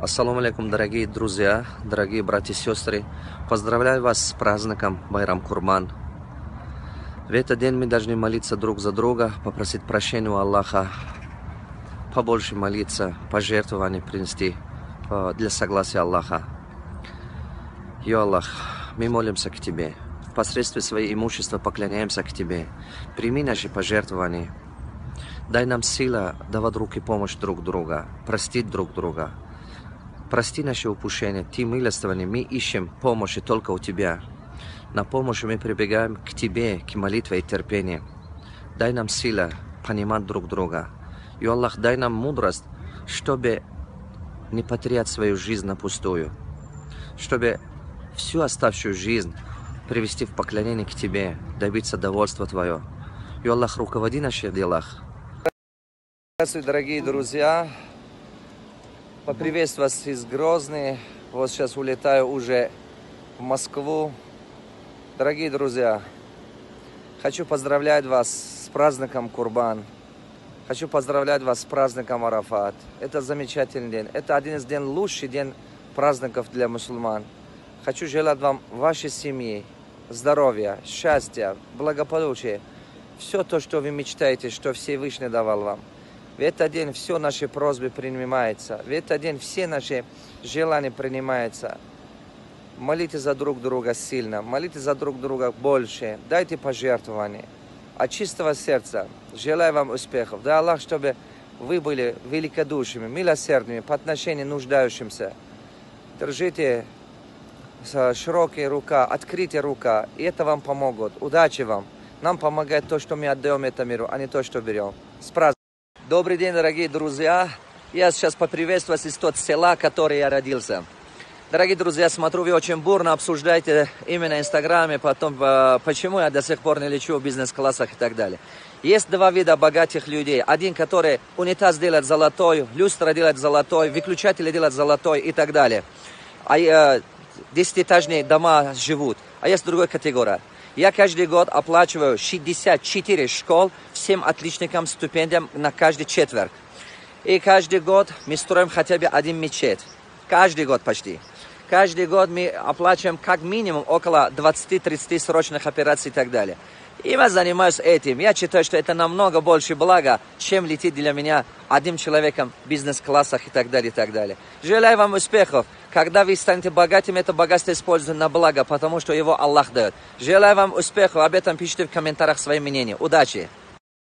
Ассаламу алейкум, дорогие друзья, дорогие братья и сестры. Поздравляю вас с праздником Байрам Курбан. В этот день мы должны молиться друг за друга, попросить прощения у Аллаха, побольше молиться, пожертвования принести для согласия Аллаха. Йо Аллах, мы молимся к Тебе. Посредством своего имущества поклоняемся к Тебе. Прими наши пожертвования. Дай нам силу давать руки помощь друг друга, простить друг друга. Прости наши упущения, Ты милостивый, мы ищем помощи только у Тебя. На помощь мы прибегаем к Тебе, к молитве и терпению. Дай нам силу понимать друг друга. И Аллах, дай нам мудрость, чтобы не потерять свою жизнь на пустую. Чтобы всю оставшую жизнь привести в поклонение к Тебе, добиться довольства Твое. И Аллах, руководи наших делах. Здравствуйте, дорогие друзья. Поприветствую вас из Грозны. Вот сейчас улетаю уже в Москву. Дорогие друзья, хочу поздравлять вас с праздником Курбан. Хочу поздравлять вас с праздником Арафат. Это замечательный день. Это один из лучших дней праздников для мусульман. Хочу желать вам, вашей семье, здоровья, счастья, благополучия. Все то, что вы мечтаете, что Всевышний давал вам. В этот день все наши просьбы принимаются. В этот день все наши желания принимаются. Молитесь за друг друга сильно. Молитесь за друг друга больше. Дайте пожертвования. От чистого сердца желаю вам успехов. Да Аллах, чтобы вы были великодушными, милосердными по отношению к нуждающимся. Держите широкая рука, открытая рука. И это вам помогут. Удачи вам. Нам помогает то, что мы отдаем этому миру, а не то, что берем. С праздником. Добрый день, дорогие друзья. Я сейчас поприветствую вас из того села, в котором я родился. Дорогие друзья, смотрю, вы очень бурно обсуждаете именно в Инстаграме, потом, почему я до сих пор не лечу в бизнес-классах и так далее. Есть два вида богатых людей. Один, который унитаз делает золотой, люстра делает золотой, выключатели делают золотой и так далее. А 10-этажные дома живут. А есть другая категория. Я каждый год оплачиваю 64 школ всем отличникам стипендиям на каждый четверг. И каждый год мы строим хотя бы один мечеть. Каждый год почти. Каждый год мы оплачиваем как минимум около 20-30 срочных операций и так далее. И я занимаюсь этим. Я считаю, что это намного больше блага, чем летит для меня одним человеком в бизнес-классах и так далее, и так далее. Желаю вам успехов. Когда вы станете богатым, это богатство используется на благо, потому что его Аллах дает. Желаю вам успехов. Об этом пишите в комментариях свои мнения. Удачи!